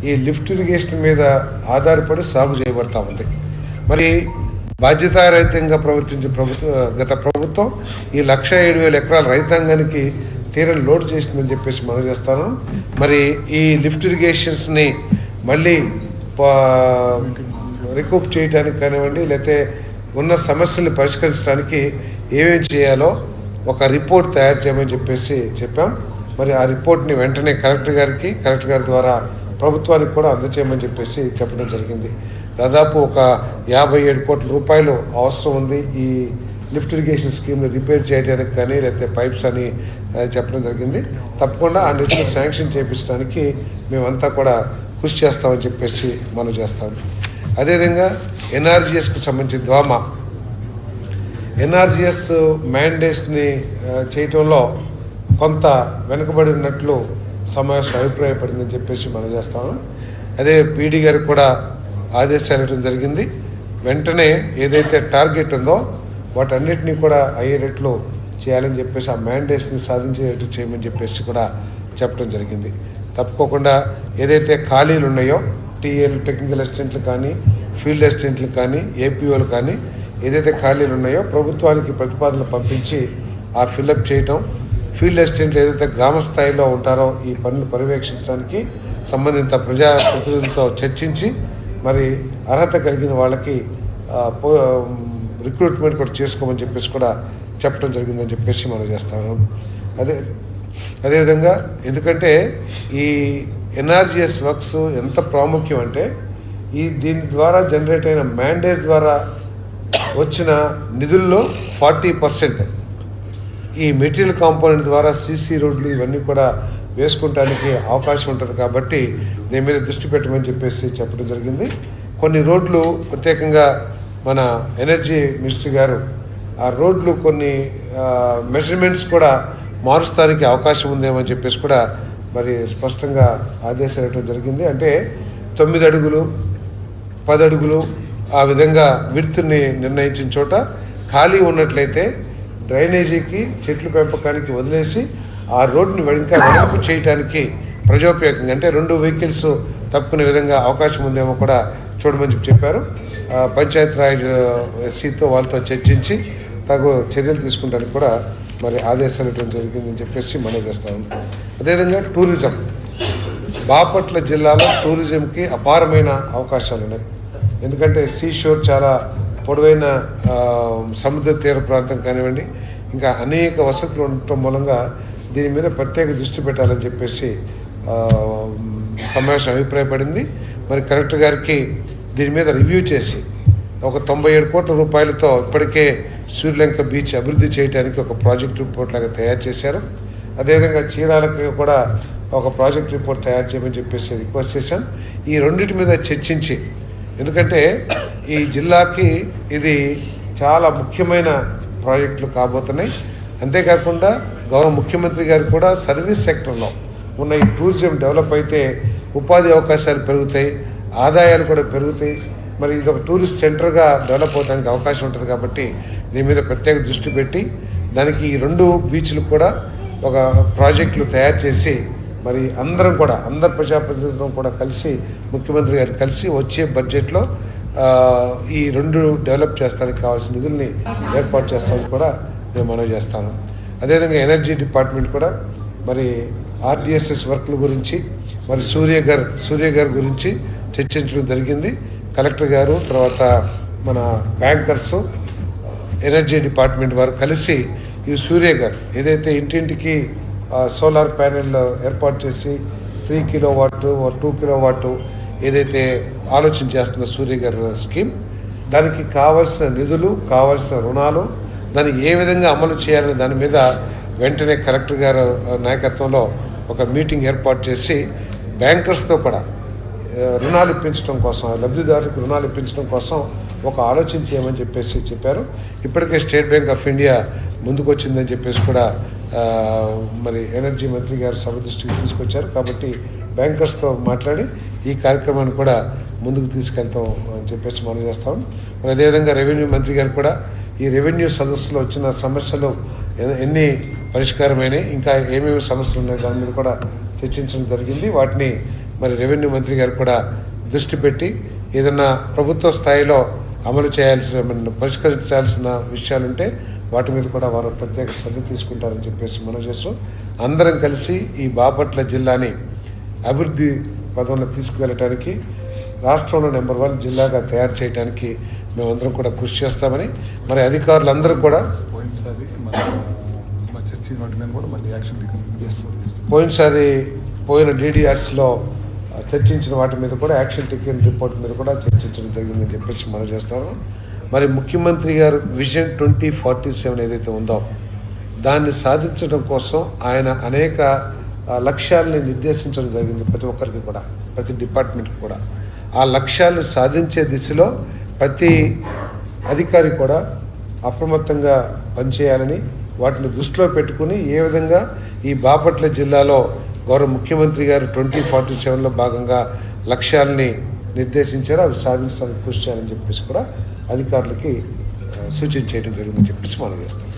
ఈ lift irrigation మీద ఆధారపడి సాగు చేయబడతా ఉంది. మరి బాధ్యతారహితంగా ప్రవర్తించే గత ప్రభుత్వం ఈ 1,07,000 ఎకరాల రైతాంగానికి తీరని లోడ్ చేసిందని చెప్పేసి మనం చేస్తాను. మరి ఈ లిఫ్ట్ ఇరిగేషన్స్ని మళ్ళీ రికూప్ చేయడానికి కానివ్వండి, లేకపోతే ఉన్న సమస్యల్ని పరిష్కరించడానికి ఏమేమి చేయాలో ఒక రిపోర్ట్ తయారు చేయమని చెప్పేసి చెప్పాం. మరి ఆ రిపోర్ట్ని వెంటనే కలెక్టర్ గారి ద్వారా ప్రభుత్వానికి కూడా అందజేయమని చెప్పేసి చెప్పడం జరిగింది. దాదాపు ఒక 57 కోట్ల రూపాయలు అవసరం ఉంది ఈ లిఫ్ట్ ఇరిగేషన్ స్కీమ్ని రిపేర్ చేయడానికి కానీ, లేకపోతే పైప్స్ అని చెప్పడం జరిగింది. తప్పకుండా ఆ నిధులు శాంక్షన్ చేయించడానికి మేమంతా కూడా కృషి చేస్తామని చెప్పేసి మనం చేస్తాము. అదేవిధంగా ఎన్ఆర్జీఎస్కి సంబంధించి ఎన్ఆర్జీఎస్ మ్యాండేట్స్ని చేయటంలో కొంత వెనుకబడి ఉన్నట్లు సమావేశం అభిప్రాయపడిందని చెప్పేసి మనం చేస్తాము. అదే పీడీ గారికి కూడా ఆదేశాలు ఇవ్వడం జరిగింది. వెంటనే ఏదైతే టార్గెట్ ఉందో వాటన్నిటినీ కూడా అయ్యేటట్లు చేయాలని చెప్పేసి ఆ మ్యాండేట్స్ని సాధించేటట్టు చేయమని చెప్పేసి కూడా చెప్పడం జరిగింది. తప్పుకోకుండా ఏదైతే ఖాళీలు ఉన్నాయో టీఎల్ టెక్నికల్ అసిస్టెంట్లు కానీ, ఫీల్డ్ అసిస్టెంట్లు కానీ, ఏపీఓలు కానీ ఏదైతే ఖాళీలు ఉన్నాయో ప్రభుత్వానికి ప్రతిపాదనలు పంపించి ఆ ఫిల్అప్ చేయటం, ఫీల్డ్ అసిస్టెంట్లు ఏదైతే గ్రామ స్థాయిలో ఉంటారో ఈ పనులు పర్యవేక్షించడానికి సంబంధిత ప్రజాప్రతినిధులతో చర్చించి మరి అర్హత కలిగిన వాళ్ళకి రిక్రూట్మెంట్ కూడా చేసుకోమని చెప్పేసి కూడా చెప్పడం జరిగిందని చెప్పేసి మనం చేస్తాము. అదేవిధంగా ఎందుకంటే ఈ ఎన్ఆర్జీఎస్ వర్క్స్ ఎంత ప్రాముఖ్యం అంటే దీని ద్వారా జనరేట్ అయిన మ్యాండేట్ ద్వారా వచ్చిన నిధుల్లో 40% ఈ మెటీరియల్ కాంపోనెంట్ ద్వారా సీసీ రోడ్లు ఇవన్నీ కూడా వేసుకుంటానికి అవకాశం ఉంటుంది. కాబట్టి దీని మీద దృష్టి పెట్టమని చెప్పేసి చెప్పడం జరిగింది. కొన్ని రోడ్లు ప్రత్యేకంగా మన ఎనర్జీ మినిస్టర్ గారు ఆ రోడ్లు కొన్ని మెజర్మెంట్స్ కూడా మారుస్తానికి అవకాశం ఉందేమని చెప్పేసి కూడా మరి స్పష్టంగా ఆదేశాలు ఇవ్వడం జరిగింది. అంటే 9 అడుగులు 10 అడుగులు ఆ విధంగా విడ్త్ని నిర్ణయించిన చోట ఖాళీ ఉన్నట్లయితే డ్రైనేజీకి చెట్ల పెంపకానికి వదిలేసి ఆ రోడ్డుని ఇంకా వెడల్పు చేయడానికి ప్రజోపయోగంగా అంటే 2 వెహికల్స్ తప్పుకునే విధంగా అవకాశం ఉందేమో కూడా చూడమని చెప్పారు. పంచాయత్ రాజ్ ఎస్సీతో వాళ్ళతో చర్చించి తగు చర్యలు తీసుకుంటానికి కూడా మరి ఆదేశాలు ఇవ్వడం జరిగిందని చెప్పేసి మనం చేస్తాము. అదేవిధంగా టూరిజం, బాపట్ల జిల్లాలో టూరిజంకి అపారమైన అవకాశాలు ఉన్నాయి. ఎందుకంటే సీషోర్ చాలా పొడవైన సముద్ర తీర ప్రాంతం కానివ్వండి, ఇంకా అనేక వసతులు ఉండటం మూలంగా దీని మీద ప్రత్యేక దృష్టి పెట్టాలని చెప్పేసి సమావేశం అభిప్రాయపడింది. మరి కలెక్టర్ గారికి దీని మీద రివ్యూ చేసి ఒక 97 కోట్ల రూపాయలతో ఇప్పటికే సూర్యలంక బీచ్ అభివృద్ధి చేయడానికి ఒక ప్రాజెక్ట్ రిపోర్ట్ లాగా తయారు చేశారు. అదేవిధంగా చీరాలకు కూడా ఒక ప్రాజెక్ట్ రిపోర్ట్ తయారు చేయమని చెప్పేసి రిక్వెస్ట్ చేశాను. ఈ రెండింటి మీద చర్చించి, ఎందుకంటే ఈ జిల్లాకి ఇది చాలా ముఖ్యమైన ప్రాజెక్టులు కాబోతున్నాయి. అంతేకాకుండా గౌరవ ముఖ్యమంత్రి గారు కూడా సర్వీస్ సెక్టర్లో ఉన్న ఈ టూరిజం డెవలప్ అయితే ఉపాధి అవకాశాలు పెరుగుతాయి, ఆదాయాలు కూడా పెరుగుతాయి. మరి ఇది ఒక టూరిస్ట్ సెంటర్గా డెవలప్ అవడానికి అవకాశం ఉంటుంది. కాబట్టి దీని మీద ప్రత్యేక దృష్టి పెట్టి దానికి ఈ 2 బీచ్లు కూడా ఒక ప్రాజెక్టులు తయారు చేసి మరి అందరం కూడా అందరు ప్రజాప్రతినిధులను కూడా కలిసి ముఖ్యమంత్రి గారు కలిసి వచ్చే బడ్జెట్లో ఈ 2 డెవలప్ చేస్తానికి కావాల్సిన నిధుల్ని ఏర్పాటు చేస్తానికి కూడా నేను మనవి చేస్తాను. అదేవిధంగా ఎనర్జీ డిపార్ట్మెంట్ కూడా మరి ఆర్డిఎస్ఎస్ వర్క్ల గురించి మరి సూర్య గారి గురించి చర్చించడం జరిగింది. కలెక్టర్ గారు తర్వాత మన బ్యాంకర్స్ ఎనర్జీ డిపార్ట్మెంట్ వారు కలిసి ఈ సూర్య గారు ఏదైతే ఇంటింటికి సోలార్ ప్యానెల్ ఏర్పాటు చేసి 3 కిలోవాట్ 2 కిలోవాట్ ఏదైతే ఆలోచన చేస్తున్న సూర్య గారి స్కీమ్, దానికి కావాల్సిన నిధులు, కావాల్సిన రుణాలు, దాన్ని ఏ విధంగా అమలు చేయాలనే దాని మీద వెంటనే కలెక్టర్ గారు నాయకత్వంలో ఒక మీటింగ్ ఏర్పాటు చేసి బ్యాంకర్స్తో కూడా రుణాలు ఇప్పించడం కోసం, లబ్ధిదారులకు రుణాలు ఇప్పించడం కోసం ఒక ఆలోచన చేయమని చెప్పేసి చెప్పారు. ఇప్పటికే స్టేట్ బ్యాంక్ ఆఫ్ ఇండియా ముందుకు వచ్చిందని చెప్పేసి కూడా మరి ఎనర్జీ మంత్రి గారు సభ దృష్టికి తీసుకొచ్చారు. కాబట్టి బ్యాంకర్స్తో మాట్లాడి ఈ కార్యక్రమాన్ని కూడా ముందుకు తీసుకెళ్తాం అని చెప్పేసి మనం చేస్తాం. మరి అదేవిధంగా రెవెన్యూ మంత్రి గారు కూడా ఈ రెవెన్యూ సదస్సులో వచ్చిన సమస్యలు ఎన్ని పరిష్కారమైనాయి, ఇంకా ఏమేమి సమస్యలు ఉన్నాయి దాని మీద కూడా చర్చించడం జరిగింది. వాటిని మరి రెవెన్యూ మంత్రి గారు కూడా దృష్టి పెట్టి ఏదన్నా ప్రభుత్వ స్థాయిలో అమలు చేయాల్సిన పరిష్కరించాల్సిన విషయాలుంటే వాటి మీద కూడా వారు ప్రత్యేక శ్రద్ధ తీసుకుంటారని చెప్పేసి మనం చేస్తాం. అందరం కలిసి ఈ బాపట్ల జిల్లాని అభివృద్ధి పదంలో తీసుకువెళ్ళటానికి రాష్ట్రంలో నెంబర్ 1 జిల్లాగా తయారు చేయడానికి మేమందరం కూడా కృషి చేస్తామని మరి అధికారులందరూ కూడా పోయినసారి పోయిన DDRSలో చర్చించిన వాటి మీద కూడా యాక్షన్ టేకెన్ రిపోర్ట్ మీద కూడా చర్చించడం జరిగిందని చెప్పేసి మనం చేస్తాము. మరి ముఖ్యమంత్రి గారు విజన్ 2047 ఏదైతే ఉందో దాన్ని సాధించడం కోసం ఆయన అనేక లక్ష్యాలని నిర్దేశించడం జరిగింది. ప్రతి ఒక్కరికి కూడా, ప్రతి డిపార్ట్మెంట్కి కూడా ఆ లక్ష్యాలను సాధించే దిశలో ప్రతి అధికారి కూడా అప్రమత్తంగా పనిచేయాలని వాటిని దృష్టిలో పెట్టుకుని ఏ విధంగా ఈ బాపట్ల జిల్లాలో గౌరవ ముఖ్యమంత్రి గారు 2047లో భాగంగా లక్ష్యాలని నిర్దేశించారు. అవి సాధించడానికి కృషి చేయాలని చెప్పేసి కూడా అధికారులకి సూచన చేయడం జరిగిందని చెప్పేసి మనం చేస్తాం.